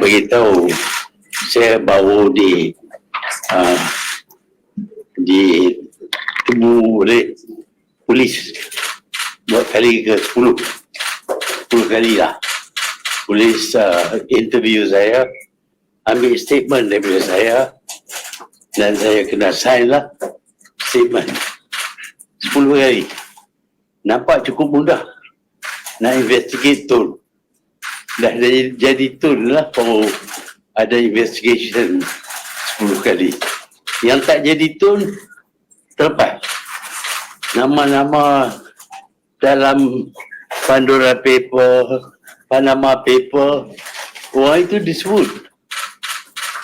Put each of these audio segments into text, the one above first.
beritahu saya baru ditemu oleh polis buat kali ke 10 kali lah. Polis interview saya, ambil statement daripada saya, dan saya kena sign lah statement 10 kali. Nampak cukup mudah nak investigate tun. Dah jadi tun lah kalau ada investigation 10 kali. Yang tak jadi tun terlepas. Nama-nama dalam Pandora Paper, Panama Paper, orang itu disebut.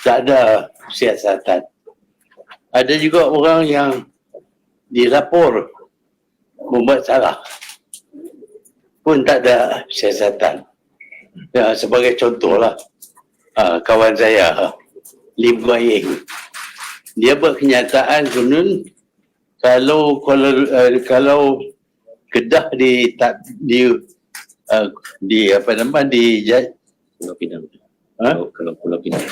Tak ada siasatan. Ada juga orang yang dilapor membuat salah, pun tak ada siasatan. Ya, sebagai contohlah, kawan saya, Lim Guan Eng, dia buat kenyataan konon kalau Kedah di apa nama di Pulau Pinang. Kalau Pulau Pinang.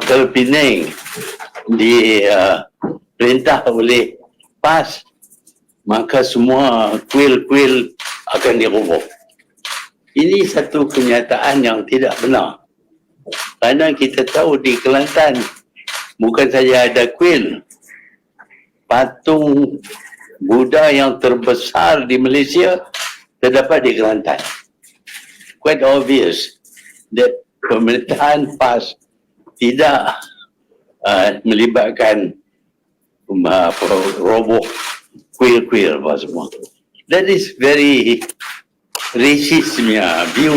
Kalau Penang di perintah oleh PAS, maka semua kuil-kuil akan diroboh. Ini satu kenyataan yang tidak benar. Kerana kita tahu di Kelantan bukan saja ada kuil, patung Buddha yang terbesar di Malaysia terdapat di Kelantan. Quite obvious that pemerintahan PAS tidak melibatkan roboh kuil-kuil apa semua. That is very racist punya view.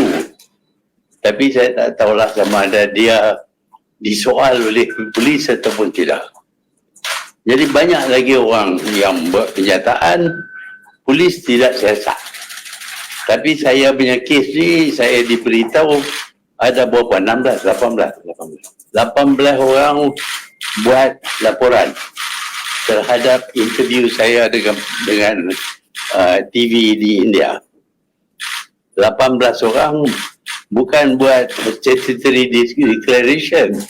Tapi saya tak tahulah sama ada dia disoal oleh polis ataupun tidak. Jadi banyak lagi orang yang buat kenyataan polis tidak siasat. Tapi saya punya kes ni, saya diberitahu ada berapa? 18 orang buat laporan terhadap interview saya dengan TV di India. 18 orang bukan buat statutory declaration.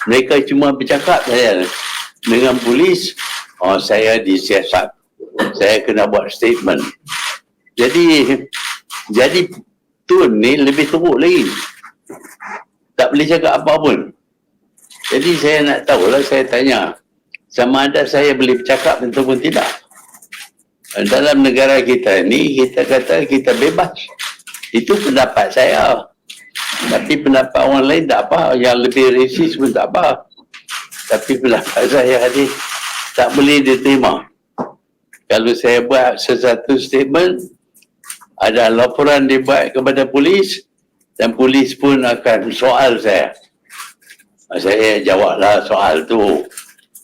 Mereka cuma bercakap saja dengan polis, saya disiasat, saya kena buat statement. Jadi Tun ni lebih teruk lagi, tak boleh cakap apa pun. Jadi saya nak tahulah, saya tanya sama ada saya boleh bercakap ataupun tidak. Dalam negara kita ni, kita kata kita bebas. Itu pendapat saya. Tapi pendapat orang lain tak apa, yang lebih resis pun tak apa. Tapi pendapat saya ni tak boleh diterima. Kalau saya buat sesuatu statement, ada laporan dibuat kepada polis, dan polis pun akan soal saya. Saya jawablah soal tu.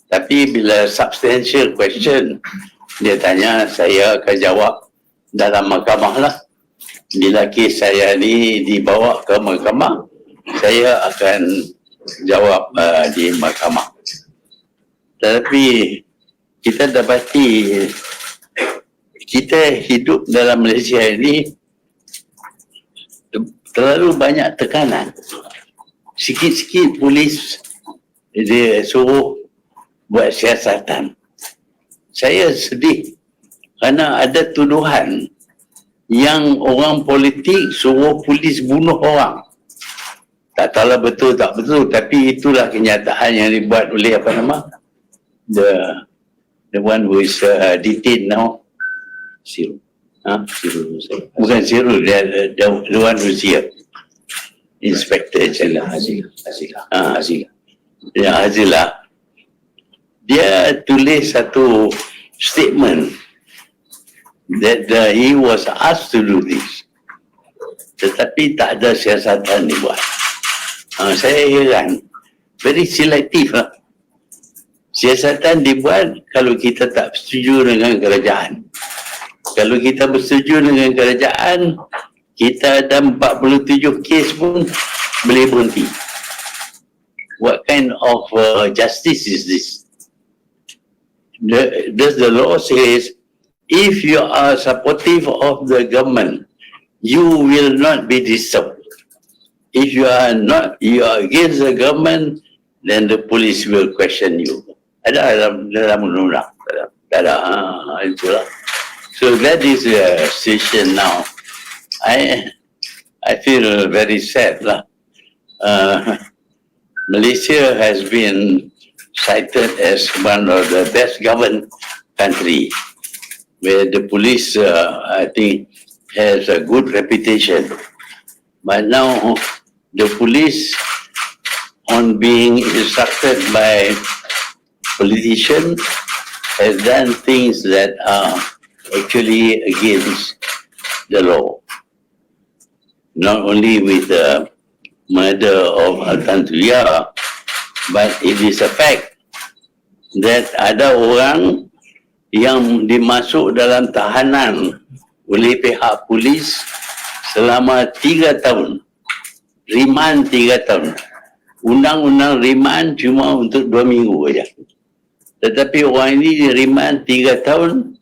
Tapi bila substantial question, dia tanya, saya akan jawab dalam mahkamah lah. Bila kes saya ni dibawa ke mahkamah, saya akan jawab di mahkamah. Tetapi kita dapati kita hidup dalam Malaysia ini terlalu banyak tekanan. Sikit-sikit polis dia suruh buat siasatan. Saya sedih kerana ada tuduhan yang orang politik suruh polis bunuh orang. Tak tahulah betul tak betul, tapi itulah kenyataan yang dibuat oleh apa nama, the one who is detained now, Sirul. Bukan Sirul, the one who is here, Inspector General Hazila. Ya, Hazila. Dia tulis satu statement that he was asked to do this, tetapi tak ada siasatan dibuat. Saya heran, very selective lah. Siasatan dibuat kalau kita tak setuju dengan kerajaan. Kalau kita bersetuju dengan kerajaan, kita ada 47 kes pun boleh berhenti. What kind of justice is this? Does the law says, if you are supportive of the government, you will not be disturbed. if you are against the government, then the police will question you. Ada dalam undang-undang. Itulah. So that is the situation now. I feel very sad lah. Malaysia has been cited as one of the best governed country, where the police, I think, has a good reputation. But now, the police, on being instructed by politicians, has done things that are actually against the law. Not only with the murder of Tan Sri Yah, but it is a fact that ada orang yang dimasuk dalam tahanan oleh pihak polis selama 3 tahun. Riman 3 tahun. Undang-undang riman cuma untuk 2 minggu saja. Tetapi orang ini riman 3 tahun,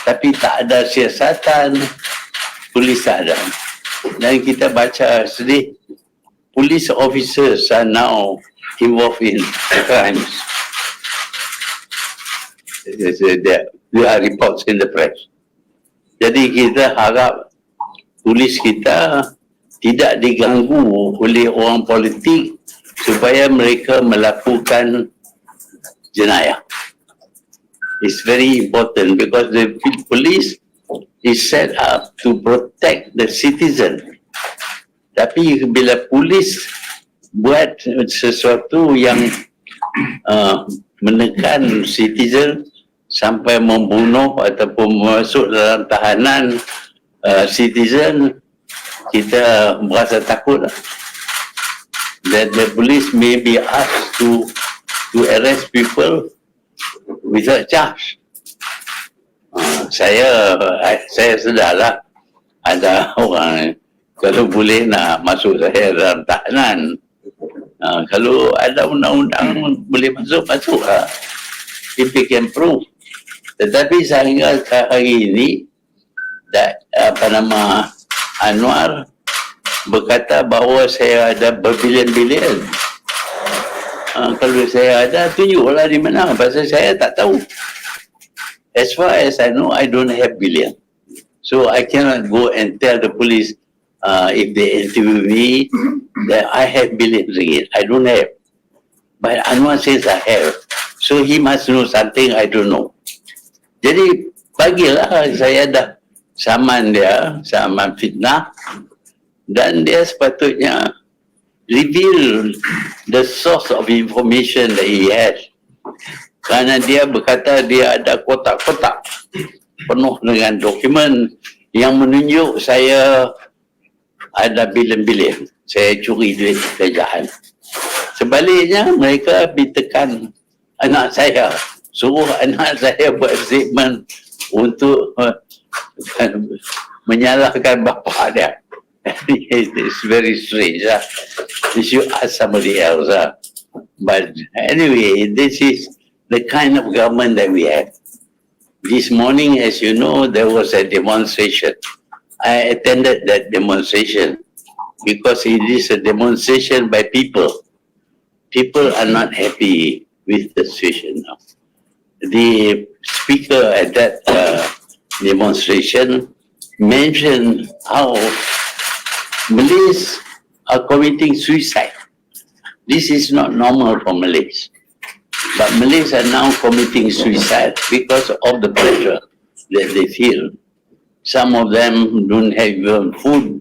tapi tak ada siasatan, polis tak ada. Dan kita baca sedih, police officers are now involved in crimes. There are reports in the press. Jadi kita harap polis kita tidak diganggu oleh orang politik supaya mereka melakukan jenayah. It's very important because the police is set up to protect the citizen. Tapi bila polis buat sesuatu yang menekan citizen sampai membunuh ataupun masuk dalam tahanan citizen, kita merasa takut that the police may be asked to arrest people without charge. Saya sedarlah ada orang kalau boleh nak masuk saya dalam tahanan. Kalau ada undang-undang boleh masuk lah. If we can prove. Tetapi sehingga hari ini Anwar berkata bahawa saya ada berbilion-bilion. Kalau saya ada, tunjuklah di mana. Pasal saya tak tahu. As far as I know, I don't have billion. So I cannot go and tell the police if they interview me that I have billion ringgit. I don't have. But Anwar says I have. So he must know something I don't know. Jadi bagilah saya dah saman dia, saman fitnah. Dan dia sepatutnya reveal the source of information that he has. Kerana dia berkata dia ada kotak-kotak penuh dengan dokumen yang menunjuk saya ada bilion-bilion. Saya curi duit kerajaan. Sebaliknya mereka ditekan anak saya. Suruh anak saya buat statement untuk menyalahkan bapa dia. It's very strange. You should ask somebody else. But anyway, this is the kind of government that we have. This morning, as you know, there was a demonstration. I attended that demonstration because it is a demonstration by people. People are not happy with the situation now. The speaker at that demonstration mentioned how Malays are committing suicide. This is not normal for Malays. But Malays are now committing suicide because of the pressure that they feel. Some of them don't have even food.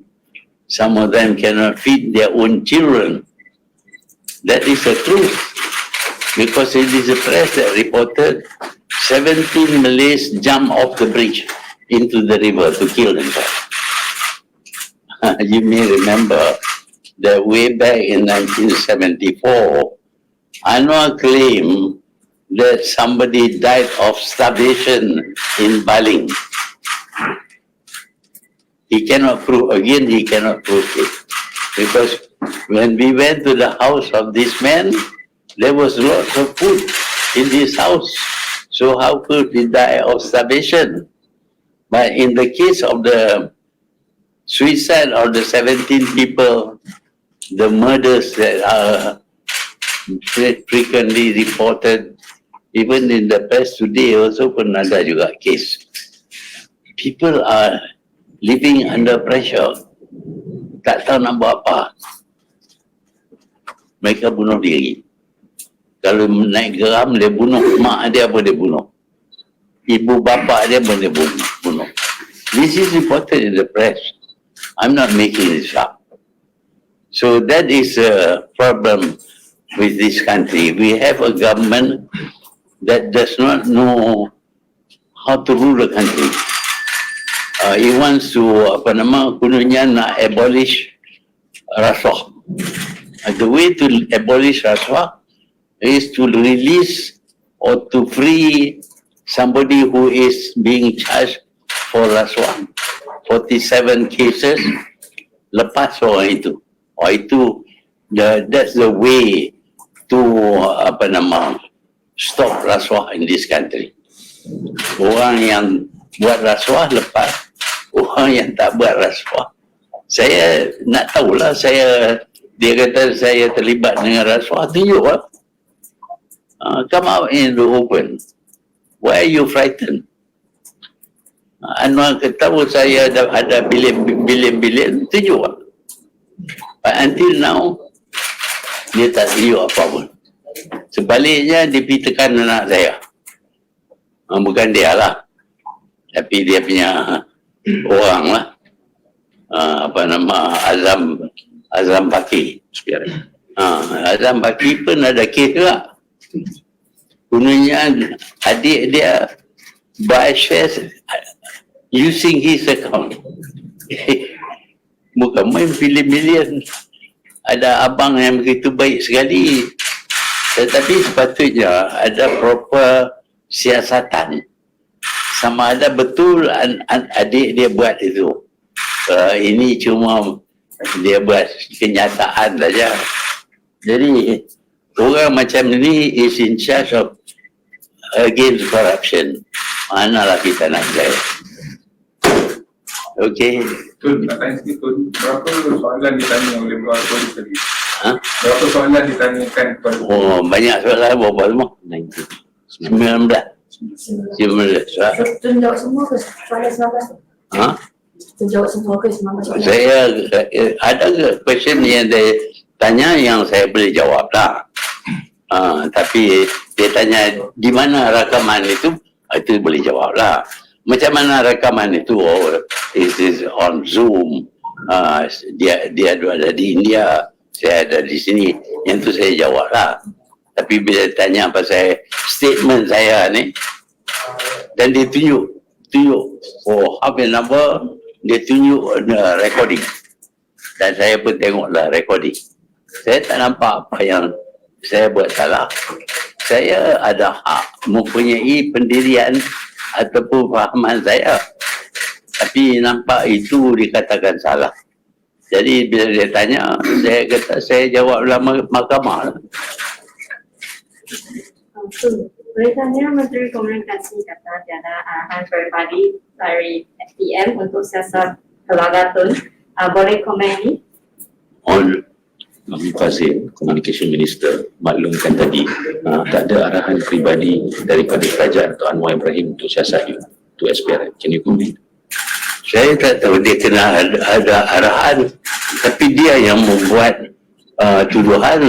Some of them cannot feed their own children. That is the truth. Because it is a press that reported 17 Malays jump off the bridge into the river to kill themselves. You may remember that way back in 1974, Anwar claimed that somebody died of starvation in Baling. He cannot prove, again, he cannot prove it. Because when we went to the house of this man, there was lots of food in this house. So how could he die of starvation? But in the case of the suicide of the 17 people, the murders that are frequently reported, even in the press today also pun ada juga case. People are living under pressure, tak tahu nak buat apa. Mereka bunuh diri. Kalau naik geram, dia bunuh mak dia pun dia bunuh. Ibu bapa dia pun dia bunuh. This is reported in the press. I'm not making this up. So that is a problem with this country. We have a government that does not know how to rule the country. It wants to, kononnya nak abolish rasuah. The way to abolish rasuah is to release or to free somebody who is being charged for rasuah. 47 cases, lepas orang itu. That's the way to stop rasuah in this country. Orang yang buat rasuah lepas, orang yang tak buat rasuah. Saya nak tahulah, dia kata saya terlibat dengan rasuah, tunjuk lah. Come out in the open. Why are you frightened? Anwar ketahu saya ada bilion-bilion, tunjuk lah. But until now, dia tak tunjuk apa pun. Sebaliknya, dia pergi tekan anak saya. Bukan dia lah. Tapi dia punya orang lah. Azam Baki. Azam Baki pun ada kes juga. Gunanya adik dia buy shares using his account. Bukan main bilion-bilion. Ada abang yang begitu baik sekali. Tetapi sepatutnya ada proper siasatan. Sama ada betul adik dia buat itu. Ini cuma dia buat kenyataan saja. Jadi orang macam ini is in charge of against corruption. Manalah kita nak jaya. Okey. Tun, nak tanya sikit Tun, berapa soalan ditanya oleh Tuan Polis tadi? Ha? Berapa soalan ditanyakan kepada Oh, banyak soalan berapa semua? 19. 19 soalan. Tunjuk semua ke soalan-soalan? Ha? Tunjuk semua ke soalan-soalan? Saya ada ke question yang dia tanya yang saya boleh jawab lah. Tapi dia tanya di mana rakaman itu boleh jawab lah. Macam mana rakaman itu? Is on Zoom? Dia ada di India, saya ada di sini. Yang tu saya jawab lah. Tapi bila tanya pasal statement saya ni, dan dia tunjuk for half an hour, dia tunjuk recording. Dan saya pun tengoklah recording. Saya tak nampak apa yang saya buat salah. Saya ada hak mempunyai pendirian ataupun fahaman saya. Tapi nampak itu dikatakan salah. Jadi bila dia tanya, saya kata saya jawab dalam mahkamah. Boleh tanya Menteri Komunikasi kata tiada arahan pribadi dari FTM untuk siasat Telaga Tun. Boleh komen ni? Kami Fazil, Communication Minister, maklumkan tadi tak ada arahan peribadi daripada kerajaan Tuan Anwar Ibrahim untuk siasat to SPRM. Can you comment? Saya tak tahu dia kena ada arahan, tapi dia yang membuat tuduhan.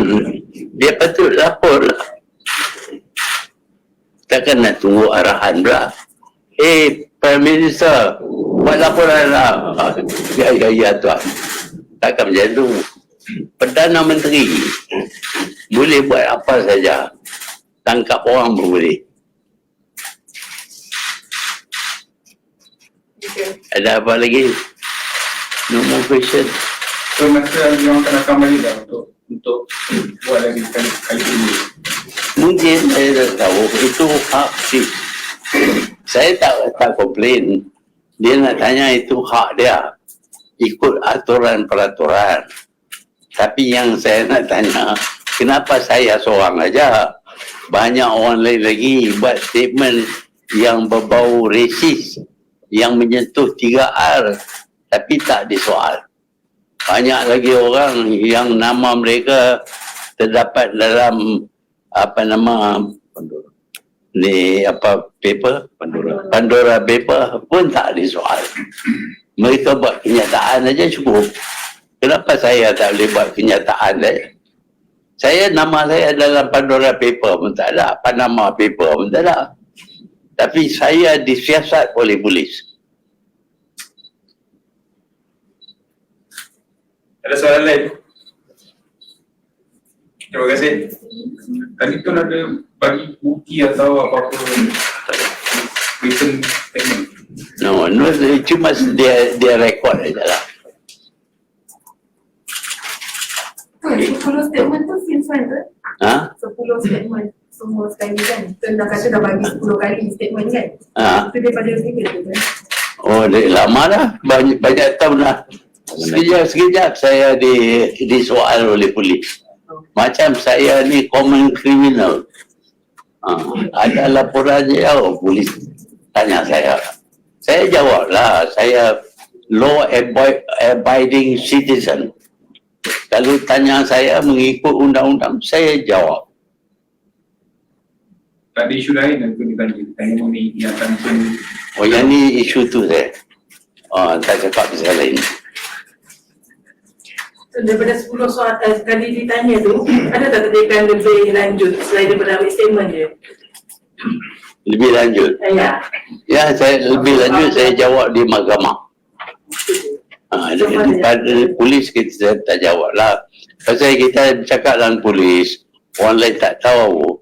Dia patut lapor lah. Takkan nak tunggu arahan pula. Prime Minister, buat laporan lah. Ya tuan. Takkan macam tu. Perdana Menteri boleh buat apa saja. Tangkap orang pun boleh. Ada apa lagi? No more question. So, masa yang akan balik dah untuk buat lagi kali ini. Mungkin saya tak tahu. Itu hak sih. Saya tak komplain. Dia nak tanya itu hak dia. Ikut aturan peraturan. Tapi yang saya nak tanya, kenapa saya seorang aja? Banyak orang lain lagi buat statement yang berbau resis, yang menyentuh 3R, tapi tak disoal. banyak lagi orang yang nama mereka terdapat dalam paper Pandora paper pun tak ada soal. Mereka buat kenyataan aja cukup. Kenapa saya tak boleh buat kenyataan nama saya dalam Pandora paper pun tak ada, Panama paper pun tak ada. Tapi saya disiasat oleh polis. Ada soalan lain? Terima kasih. Tadi tu ada bagi bukti atau apa-apa written statement. No, cuma dia rekod aja lah. 10 statement tu since when tu? Ha? 10 statement semua sekali kan? Tu dah kata dah bagi 10 kali statement kan? Ha? Tu daripada bila tu kan? Oh, lama dah. Banyak tahun dah. Sekejap saya disoal oleh polis. Macam saya ni common criminal. Ada laporan je polis tanya saya. Saya jawab lah, saya law abiding citizen. Kalau tanya saya mengikut undang-undang, saya jawab. Tak ada isu lain yang tu ditanya mengenai yang akan Oh, yang ni isu tu saya. Tak cakap pasal lain. So, daripada 10 soal sekali ditanya tu, ada tak tadikan lebih lanjut selain daripada ambil statement je? Lebih lanjut. Ya. Ya, saya lebih lanjut saya jawab di mahkamah. Pada polis kita tak jawab lah. Pasal kita cakap dengan polis, orang lain tak tahu.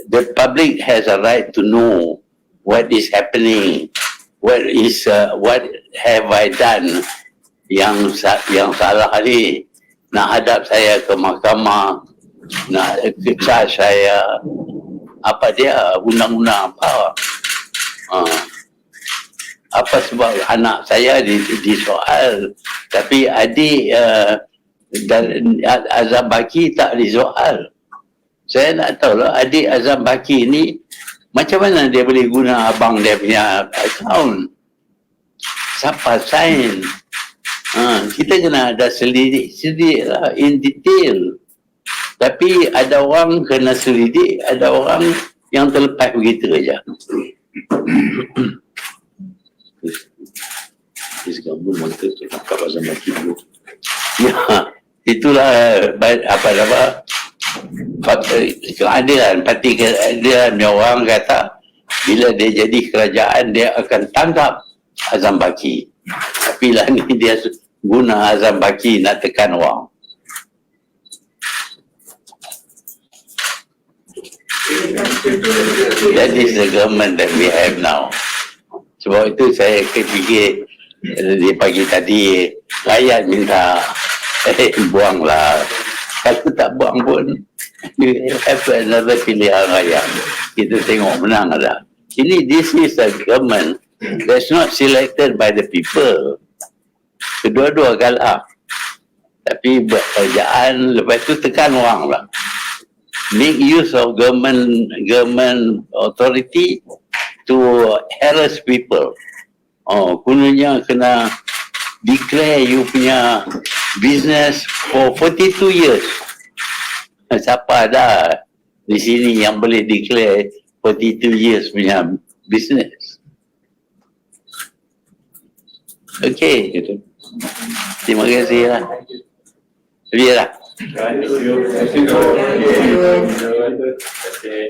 The public has a right to know what is happening, what have I done yang salah ni. Nak hadap saya ke mahkamah, nak charge saya, apa dia, undang-undang apa. Apa sebab anak saya disoal, tapi adik Azam Baki tak disoal. Saya nak tahu lah, adik Azam Baki ni macam mana dia boleh guna abang dia punya akaun. Siapa sign? Kita kena ada selidik lah, in detail. Tapi ada orang kena selidik, ada orang yang terlepas begitu aja. Government wanted to tangkap Azam Baki dulu. Ya, itulah keadilan, parti keadilan yang orang kata bila dia jadi kerajaan dia akan tangkap Azam Baki. Tapi lah ni dia guna Azam Baki nak tekan orang. That is the government that we have now. Sebab itu saya fikir di pagi tadi rakyat minta buanglah. Kalau tak buang pun you have another pilihan rakyat. Kita tengok menang ada. This is a government that's not selected by the people. Kedua-dua kalah. Tapi buat kerjaan lepas tu tekan orang lah. Make use of government authority to harass people. Kononnya kena declare you punya business for 42 years. Siapa ada di sini yang boleh declare 42 years punya business? Okey, gitu. Terima kasih lah. Biarlah. Terima kasih.